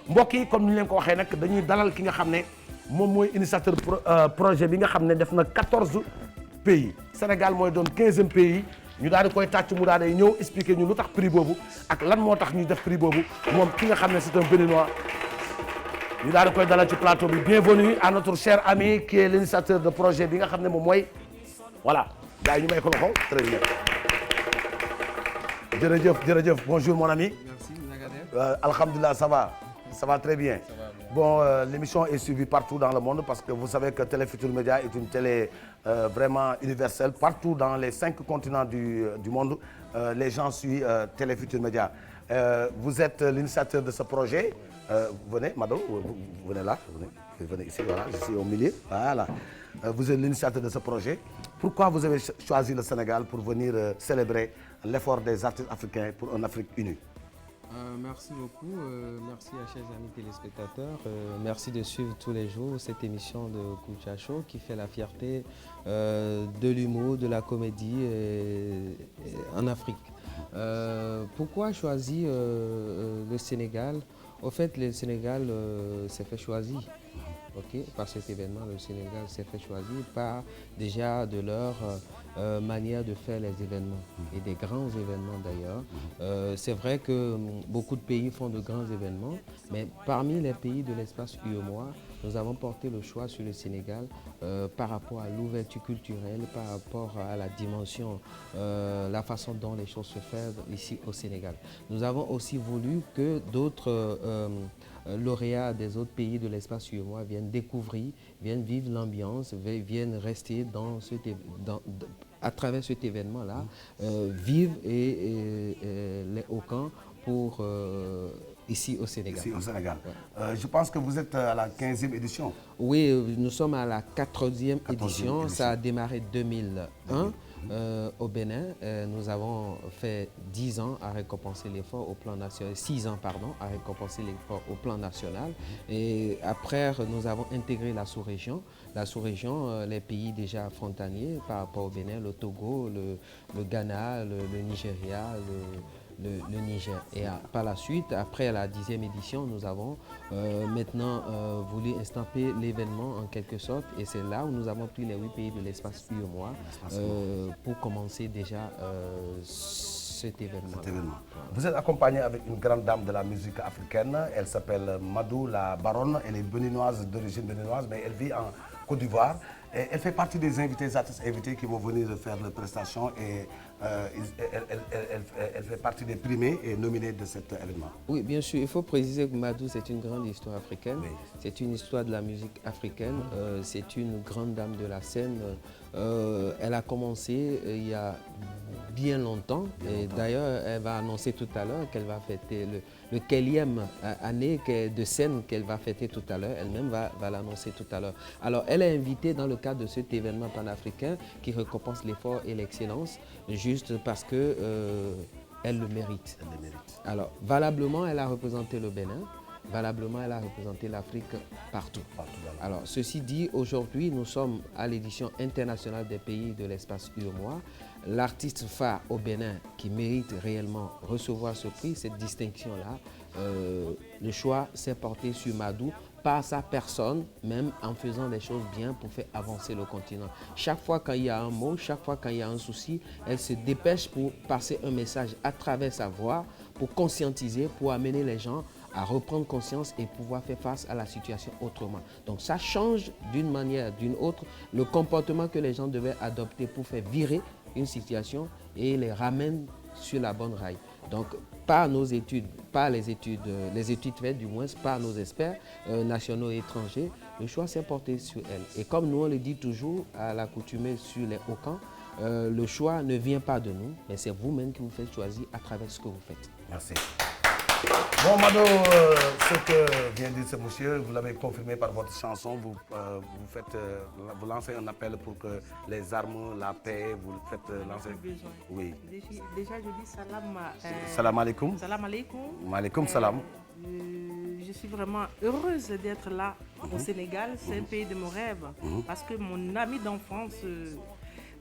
mbokk yi comme ni leen ko waxee nag dañuy dalal ki nga xam ne moom mooy initiateur projet bi nga xam ne def na 14 pays Sénégal mooy doon 15e pays ñu daal di koy tàcc mu daal di ñëw expliquer ñu lu tax prix boobu ak lan moo tax ñu def prix boobu moom ki nga xam ne c'est un béninois ñu daal di koy dalal ci plateau bi bienvenue à notre cher ami qui est l'initiateur de projet bi nga xam ne moom mooy voilà gars yi ñu may ko loxo très bien jërëjëf bonjour mon ami. Merci. Alhamdulillah ça va très bien. Ça va bien. Bon l'émission est suivie partout dans le monde parce que vous savez que Télé Futurs Médias est une télé vraiment universelle partout dans les 5 continents du monde les gens suivent Télé Futurs Médias. Vous êtes l'initiateur de ce projet. Venez Mado, vous venez là, venez ici, voilà, je suis au milieu, voilà. Vous êtes l'initiateur de ce projet. Pourquoi vous avez choisi le Sénégal pour venir célébrer l'effort des artistes africains pour une Afrique unie? Merci beaucoup, merci à chers amis téléspectateurs, merci de suivre tous les jours cette émission de Kouthia Show qui fait la fierté de l'humour, de la comédie en Afrique. Pourquoi choisir le Sénégal? Au fait, le Sénégal s'est fait choisir. Okay. Par cet événement, le Sénégal s'est fait choisir par déjà de leur manière de faire les événements et des grands événements d'ailleurs. C'est vrai que beaucoup de pays font de grands événements, mais parmi les pays de l'espace UEMOA, nous avons porté le choix sur le Sénégal par rapport à l'ouverture culturelle, par rapport à la dimension, la façon dont les choses se font ici au Sénégal. Nous avons aussi voulu que d'autres lauréats des autres pays de l'espace UEMOA viennent découvrir, viennent vivre l'ambiance, viennent rester à travers cet événement-là, vivre les Hauts-Camps pour ici au Sénégal. Ici au Sénégal. Ouais. Je pense que vous êtes à la 15e édition. Oui, nous sommes à la 14e édition. Ça a démarré 2001 au Bénin. Nous avons fait 10 ans à récompenser l'effort au plan national, 6 ans pardon, à récompenser l'effort au plan national. Et après, nous avons intégré la sous-région. La sous-région, les pays déjà frontaliers par rapport au Bénin, le Togo, le Ghana, le Nigeria, le Niger. Et par la suite, après la 10e édition, nous avons maintenant voulu estamper l'événement en quelque sorte. Et c'est là où nous avons pris les 8 pays de l'espace UEMOA pour commencer déjà cet événement. Vous êtes accompagné avec une grande dame de la musique africaine. Elle s'appelle Madou la Baronne. Elle est béninoise, d'origine béninoise, mais elle vit en Côte d'Ivoire. Elle fait partie des artistes invités qui vont venir faire les prestations et elle fait partie des primés et nominés de cet événement. Oui, bien sûr. Il faut préciser que Madou, c'est une grande histoire africaine. Oui. C'est une histoire de la musique africaine. C'est une grande dame de la scène. Elle a commencé il y a bien longtemps. Et d'ailleurs, elle va annoncer tout à l'heure qu'elle va fêter le quatrième année de scène qu'elle va fêter tout à l'heure. Elle-même va l'annoncer tout à l'heure. Alors, elle est invitée dans le cadre de cet événement panafricain qui récompense l'effort et l'excellence, juste parce que elle le mérite. Alors, valablement, elle a représenté le Bénin. Valablement, elle a représenté l'Afrique partout. Alors, ceci dit, aujourd'hui, nous sommes à l'édition internationale des pays de l'espace UEMOA. L'artiste phare au Bénin qui mérite réellement recevoir ce prix, cette distinction-là, le choix s'est porté sur Madou par sa personne, même en faisant les choses bien pour faire avancer le continent. Chaque fois qu'il y a un mot, chaque fois qu'il y a un souci, elle se dépêche pour passer un message à travers sa voix, pour conscientiser, pour amener les gens à reprendre conscience et pouvoir faire face à la situation autrement. Donc ça change d'une manière, d'une autre, le comportement que les gens devaient adopter pour faire virer une situation et les ramène sur la bonne raille. Donc par nos études, par les études faites du moins par nos experts nationaux et étrangers, le choix s'est porté sur elle. Et comme nous on le dit toujours à l'accoutumée sur les Hauts-Camps, le choix ne vient pas de nous, mais c'est vous-même qui vous faites choisir à travers ce que vous faites. Merci. Bon, Mado, ce que vient de dire ce monsieur, vous l'avez confirmé par votre chanson. Vous lancez un appel pour que les armes, la paix, vous faites lancer. Oui. Déjà, je dis salam alaikum. Salam alaikum. Malikum salam. Je suis vraiment heureuse d'être là au Sénégal. C'est un pays de mon rêve. Parce que mon ami d'enfance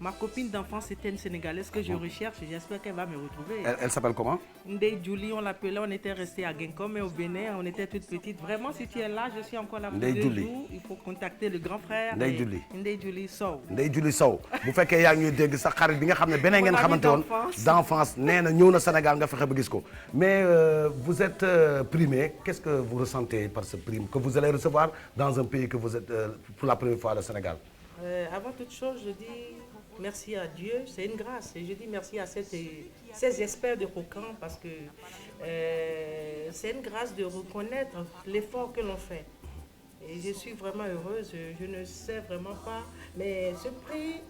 Ma copine d'enfance, c'était une Sénégalaise que je recherche. J'espère qu'elle va me retrouver. Elle s'appelle comment? Ndeye Julie, on l'appelait. On était restés à Guingamp, mais au Bénin, on était toutes petites. Vraiment, si tu es là, je suis encore là pour 2 jours. Il faut contacter le grand frère. Ndeye Julie. Ndeye Julie Sow. Ndeye Julie Sow. Bu fekkee yaa ngi ñuy dégg sa xarit bi nga xam ne beneen ngeen xamante woon d'enfance nee na ñëw na Sénégal nga fexe ba gis ko. Mais vous êtes primé. Qu'est-ce que vous ressentez par ce prime que vous allez recevoir dans un pays que vous êtes pour la première fois le Sénégal? Avant toute chose, je dis merci à Dieu, c'est une grâce. Et je dis merci à ces experts de Rocan parce que c'est une grâce de reconnaître l'effort que l'on fait. Et je suis vraiment heureuse, je ne sais vraiment pas, mais ce prix,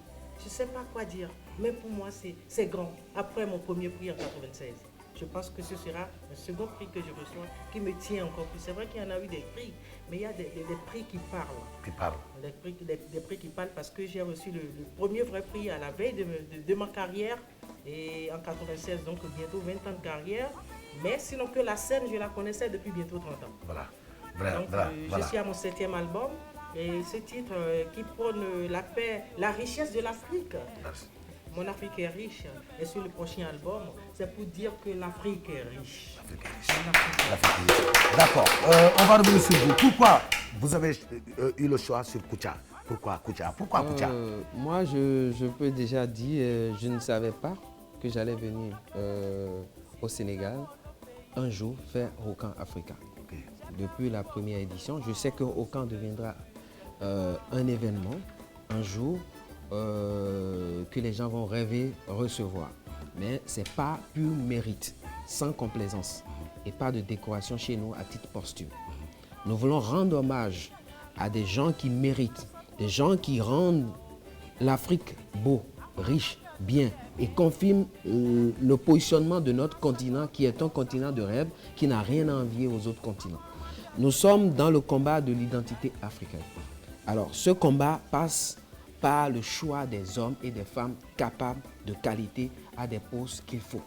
je ne sais pas quoi dire. Mais pour moi, c'est grand. Après mon premier prix en 96. Je pense que ce sera le second prix que je reçois qui me tient encore plus. C'est vrai qu'il y en a eu des prix, mais il y a des prix qui parlent. Qui parlent. Des prix qui parlent parce que j'ai reçu le premier vrai prix à la veille de ma carrière et en 96, donc bientôt 20 ans de carrière. Mais sinon que la scène, je la connaissais depuis bientôt 30 ans. Voilà. Je suis à mon 7e album et ce titre qui prône la paix, la richesse de l'Afrique. Merci. Mon Afrique est riche. Et sur le prochain album, c'est pour dire que l'Afrique est riche. L'Afrique est riche. D'accord. On va revenir sur vous. Pourquoi vous avez eu le choix sur Kouthia? Pourquoi Kouthia? Pourquoi Kouthia? Moi, je peux déjà dire, je ne savais pas que j'allais venir au Sénégal un jour faire Rocan Africa. Okay. Depuis la première édition, je sais que Rocan deviendra un événement un jour que les gens vont rêver recevoir. Mais ce n'est pas pur mérite, sans complaisance et pas de décoration chez nous à titre posthume. Nous voulons rendre hommage à des gens qui méritent, des gens qui rendent l'Afrique beau, riche, bien et confirment le positionnement de notre continent qui est un continent de rêve qui n'a rien à envier aux autres continents. Nous sommes dans le combat de l'identité africaine. Alors ce combat passe par le choix des hommes et des femmes capables de qualité à des postes qu'il faut.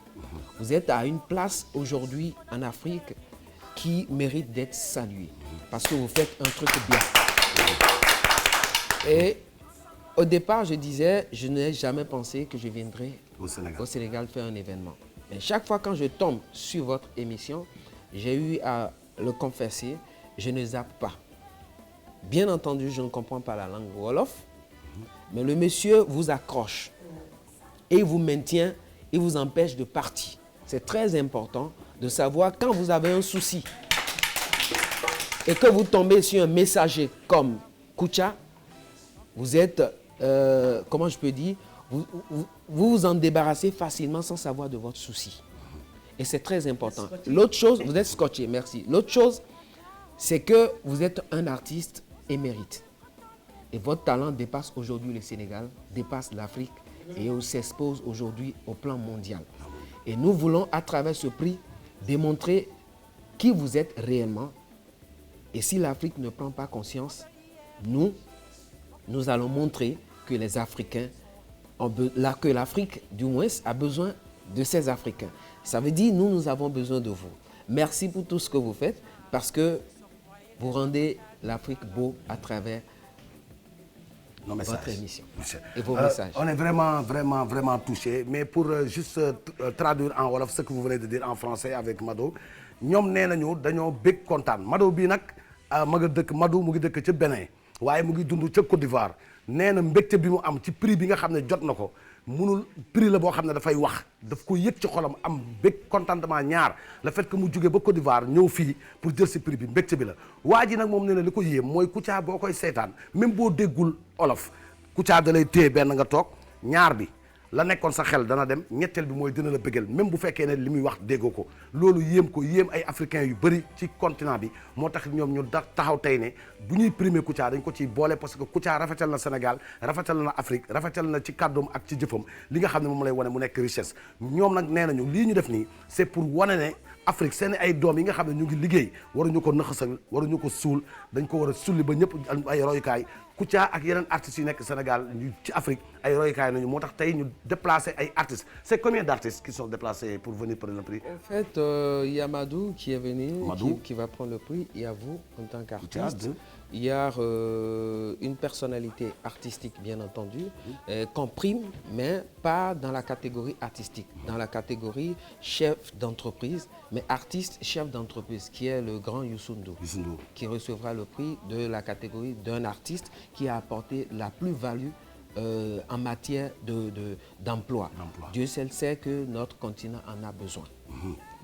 Vous êtes à une place aujourd'hui en Afrique qui mérite d'être saluée parce que vous faites un truc bien. Et au départ, je disais, je n'ai jamais pensé que je viendrais au Sénégal faire un événement. Mais chaque fois quand je tombe sur votre émission, j'ai eu à le confesser, je ne zappe pas. Bien entendu, je ne comprends pas la langue wolof, mais le monsieur vous accroche et il vous maintient, il vous empêche de partir. C'est très important de savoir quand vous avez un souci et que vous tombez sur un messager comme Kouthia, vous êtes, comment je peux dire, vous vous en débarrassez facilement sans savoir de votre souci. Et c'est très important. L'autre chose, vous êtes scotché, merci. L'autre chose, c'est que vous êtes un artiste émérite. Et votre talent dépasse aujourd'hui le Sénégal, dépasse l'Afrique et s'expose aujourd'hui au plan mondial. Et nous voulons, à travers ce prix, démontrer qui vous êtes réellement. Et si l'Afrique ne prend pas conscience, nous allons montrer que les Africains, que l'Afrique, du moins, a besoin de ces Africains. Ça veut dire, nous avons besoin de vous. Merci pour tout ce que vous faites, parce que vous rendez l'Afrique beau à travers votre émission et vos messages. On est vraiment touchés. Mais pour juste traduire en wolof ce que vous venez de dire en français avec Mado, ñoom nee nañu dañoo bég kontaan Mado bii nag ma nga dëkk Mado mu ngi dëkk ca Bénin waaye mu ngi dund ca Côte d'Ivoire nee na mbégte bi mu am ci prix bi nga xam ne jot na ko munul prix la boo xam ne dafay wax daf ko yëg ci xolam am bég contentement ñaar le fait que mu jógee ba Côte d'Ivoire ñëw fii pour jël si prix bi mbégte bi la waa ji nag moom nee na li ko yéem mooy Kouthia boo koy seetaan même boo déggul olof Kouthia da lay téye benn nga toog ñaar bi la nekkoon sa xel dana dem ñetteel bi mooy dina la bëggal même bu fekkee ne li muy wax déggoo ko loolu yéem ko yéem ay africains yu bëri ci continent bi moo tax ñoom ñu taxaw tey ne bu ñuy primer Kouthia dañ ko ciy boole parce que Kouthia rafetal na Sénégal rafetal na Afrique rafetal na ci kàddoom ak ci jëfam li nga xam ne moom lay wane mu nekk richesse ñoom nag nee nañu lii ñu def nii c'est pour wane ne Afrique seen ay doom yi nga xam ne ñu ngi liggéey waruñu ko naxasal waruñu ko suul dañ ko war a sulli ba ñëpp ay royukaay Kouthia ak yeneen artistes yi nekk Sénégal ñu ci Afrique ay royukaay nañu moo tax tey ñu déplacé ay artistes c'est combien d'artistes qui sont déplacés pour venir prendre le prix? En fait, il y a Madou qui est venu, qui va prendre le prix. Il y a vous en tant qu'artiste. Il y a une personnalité artistique, bien entendu, qu'on prime, mais pas dans la catégorie artistique, dans la catégorie chef d'entreprise, mais artiste chef d'entreprise, qui est le grand Youssou N'Dour, qui recevra le prix de la catégorie d'un artiste qui a apporté la plus-value en matière d'emploi. Dieu seul sait que notre continent en a besoin.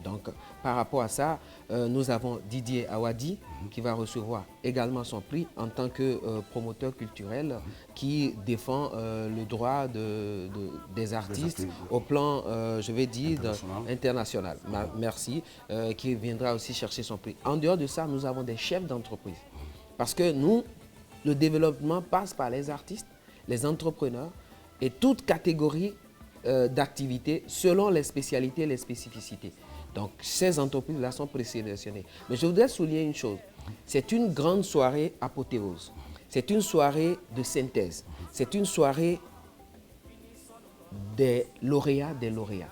Donc, par rapport à ça, nous avons Didier Awadi qui va recevoir également son prix en tant que promoteur culturel qui défend le droit des artistes au plan, je vais dire, international. Merci, qui viendra aussi chercher son prix. En dehors de ça, nous avons des chefs d'entreprise. Parce que nous, le développement passe par les artistes, les entrepreneurs et toute catégorie d'activités selon les spécialités et les spécificités. Donc, ces entreprises-là sont présélectionnées. Mais je voudrais souligner une chose. C'est une grande soirée apothéose. C'est une soirée de synthèse. C'est une soirée des lauréats, des lauréats.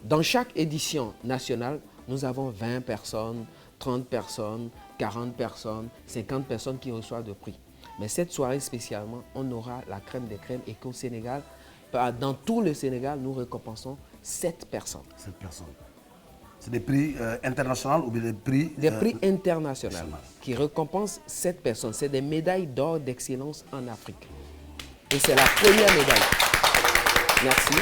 Dans chaque édition nationale, nous avons 20 personnes, 30 personnes, 40 personnes, 50 personnes qui reçoivent de prix. Mais cette soirée spécialement, on aura la crème des crèmes et qu'au Sénégal, dans tout le Sénégal, nous récompensons 7 personnes. 7 personnes. C'est des prix internationaux ou bien des prix... Des prix internationaux qui récompensent 7 personnes. C'est des médailles d'or d'excellence en Afrique. Et c'est la première médaille. Merci.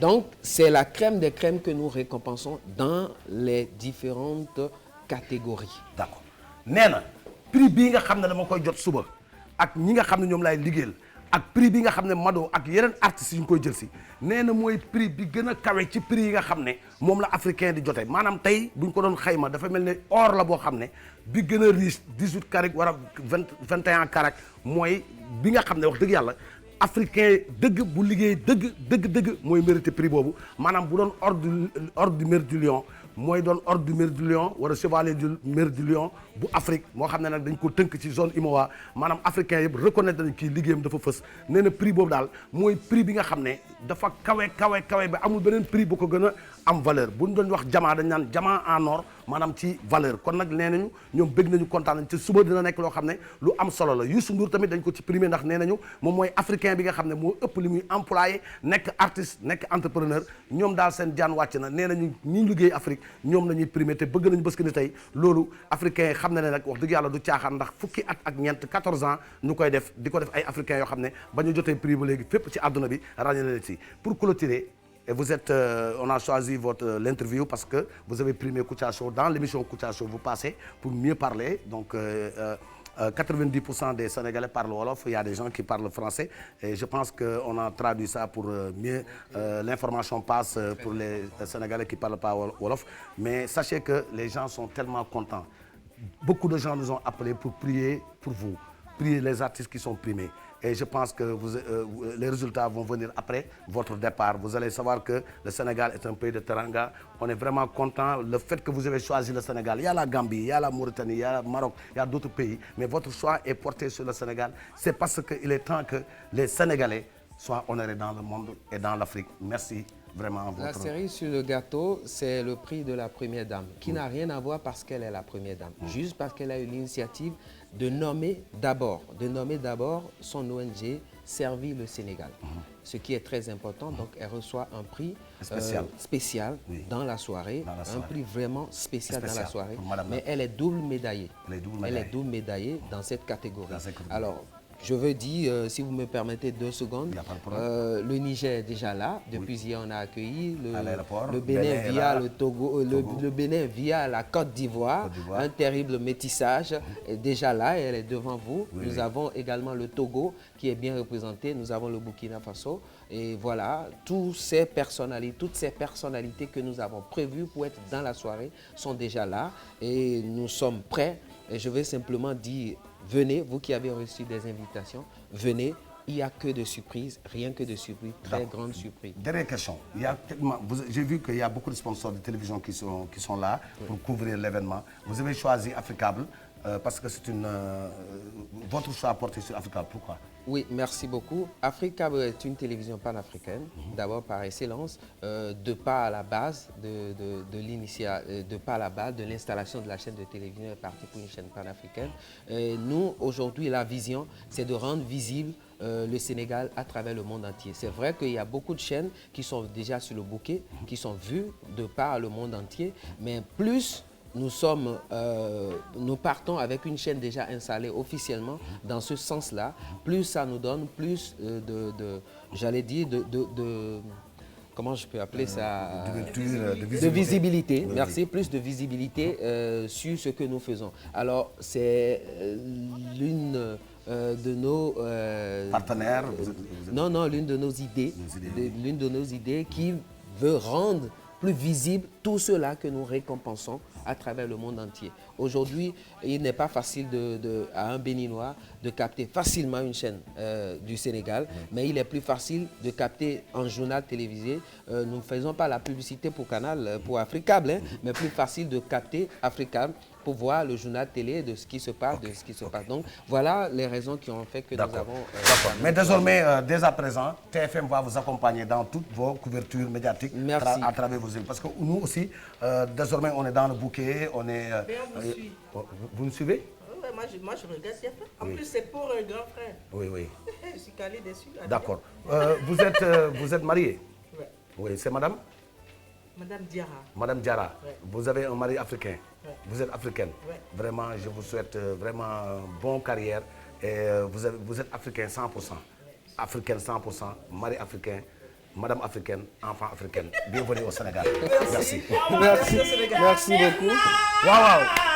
Donc, c'est la crème des crèmes que nous récompensons dans les différentes catégories. D'accord. Néna, prix bi nga xamné dama koy jot suba ak ñi nga xamné ñom lay liggéeyal ak prix bi nga xamné Mado ak yeneen artistes yi ñu koy jël si néna mooy prix bi gën a kawe ci prix yi nga xamné moom la africain di jote maanaam tey buñ ko doon xayma dafa mel ne or la boo xam ne bi gën a riche 18 carats wala 21 carats mooy bi nga xam ne wax dëgg yàlla africain dëgg bu liggéey dëgg mooy mérité prix boobu maanaam bu doon ordre du mérite du lion mooy doon ordre du mérite du lion wala chevalier du mérite du lion bu Afrique moo xam ne nag dañ ko tënk ci zone IMOA maanaam africain yëpp reconnaître nañ kii liggéeyam dafa fës nee na prix boobu daal mooy prix bi nga xam ne dafa kawe ba amul beneen prix bu ko gën a am valeur bu ñu doon wax diamant dañ naan diamant en or maanaam ci valeur kon nag nee nañu ñoom bëgg nañu kontaan nañ ci suba dina nekk loo xam ne lu am solo la Youssou Ndour tamit dañ ko ci primé ndax nee nañu moom mooy africain bi nga xam ne moo ëpp li muy employé nekk artiste nekk entrepreneur ñoom daal seen jaan wàcc na nee nañu ñi liggéey Afrique ñoom la ñuy primé te bëgg nañu bës que ni tey loolu africain yi xam na ne nag wax dëgg yàlla du caaxaan ndax fukki at ak ñeent 14 ans ñu koy def di ko def ay africains yoo xam ne ba ñu jotee prix ba léegi fépp ci àdduna bi ràññee na leen si pour clôturer et vous êtes on a choisi l'interview parce que vous avez primé Kouthia Show dans l'émission Kouthia Show vous passez pour mieux parler donc 90% des Sénégalais parlent wolof, il y a des gens qui parlent français et je pense qu'on a traduit ça pour mieux, l'information passe pour les Sénégalais qui ne parlent pas wolof, mais sachez que les gens sont tellement contents. Beaucoup de gens nous ont appelés pour prier pour vous, prier les artistes qui sont primés. Et je pense que les résultats vont venir après votre départ. Vous allez savoir que le Sénégal est un pays de teranga. On est vraiment content. Le fait que vous avez choisi le Sénégal, il y a la Gambie, il y a la Mauritanie, il y a le Maroc, il y a d'autres pays. Mais votre choix est porté sur le Sénégal. C'est parce qu'il est temps que les Sénégalais soient honorés dans le monde et dans l'Afrique. Merci. Vraiment, la cerise sur le gâteau, c'est le prix de la première dame, qui n'a rien à voir parce qu'elle est la première dame, juste parce qu'elle a eu l'initiative de nommer d'abord son ONG Servir le Sénégal, ce qui est très important. Donc, elle reçoit un prix spécial dans la soirée, un prix vraiment spécial dans la soirée, mais elle est double médaillée. Elle est double médaillée dans cette catégorie. Alors, je veux dire, si vous me permettez 2 secondes, le Niger est déjà là. Depuis hier, on a accueilli le Bénin via le Togo, le Bénin via la Côte d'Ivoire. Un terrible métissage est déjà là et elle est devant vous. Nous avons également le Togo qui est bien représenté. Nous avons le Burkina Faso. Et voilà, toutes ces personnalités que nous avons prévues pour être dans la soirée sont déjà là. Et nous sommes prêts. Et je vais simplement dire... Venez, vous qui avez reçu des invitations, venez il n'y a que de surprises, rien que de surprises, très grandes surprises. Dernière question. J'ai vu qu'il y a beaucoup de sponsors de télévision qui sont là pour couvrir l'événement. Vous avez choisi Africable parce que c'est votre choix porté sur Africable. Pourquoi? Oui, merci beaucoup. Africable est une télévision panafricaine, d'abord par excellence, de pas à la base de l'installation de la chaîne de télévision est partie pour une chaîne panafricaine. Nous, aujourd'hui, la vision, c'est de rendre visible le Sénégal à travers le monde entier. C'est vrai qu'il y a beaucoup de chaînes qui sont déjà sur le bouquet, qui sont vues de par le monde entier, mais plus nous partons avec une chaîne déjà installée officiellement dans ce sens-là, plus ça nous donne plus comment je peux appeler ça, de visibilité. Oui, merci, plus de visibilité sur ce que nous faisons. Alors, c'est l'une de nos partenaires. Non, l'une de nos idées, l'une de nos idées qui veut rendre plus visible tout cela que nous récompensons à travers le monde entier. Aujourd'hui, il n'est pas facile à un Béninois de capter facilement une chaîne du Sénégal, mais il est plus facile de capter un journal télévisé. Nous ne faisons pas la publicité pour Canal, pour Africable, mais plus facile de capter Africable pour voir le journal télé de ce qui se passe, Donc, voilà les raisons qui ont fait que nous avons... Mais désormais, dès à présent, TFM va vous accompagner dans toutes vos couvertures médiatiques à travers vos îles. Parce que nous aussi, désormais, on est dans le bouquet, on est... Vous me suivez? Oui, moi je regarde TFM. En plus, c'est pour un grand frère. Oui. Je suis calé dessus. D'accord. Vous êtes mariée? Oui. Oui, c'est madame? Madame Diarra. Madame Diarra, ouais. Vous avez un mari africain, ouais. Vous êtes africaine. Ouais. Vraiment, je vous souhaite vraiment une bonne carrière. Et vous êtes africain 100%. Ouais. Africaine 100%, mari africain, madame africaine, enfant africaine. Bienvenue au Sénégal. Merci. Merci beaucoup. Wow.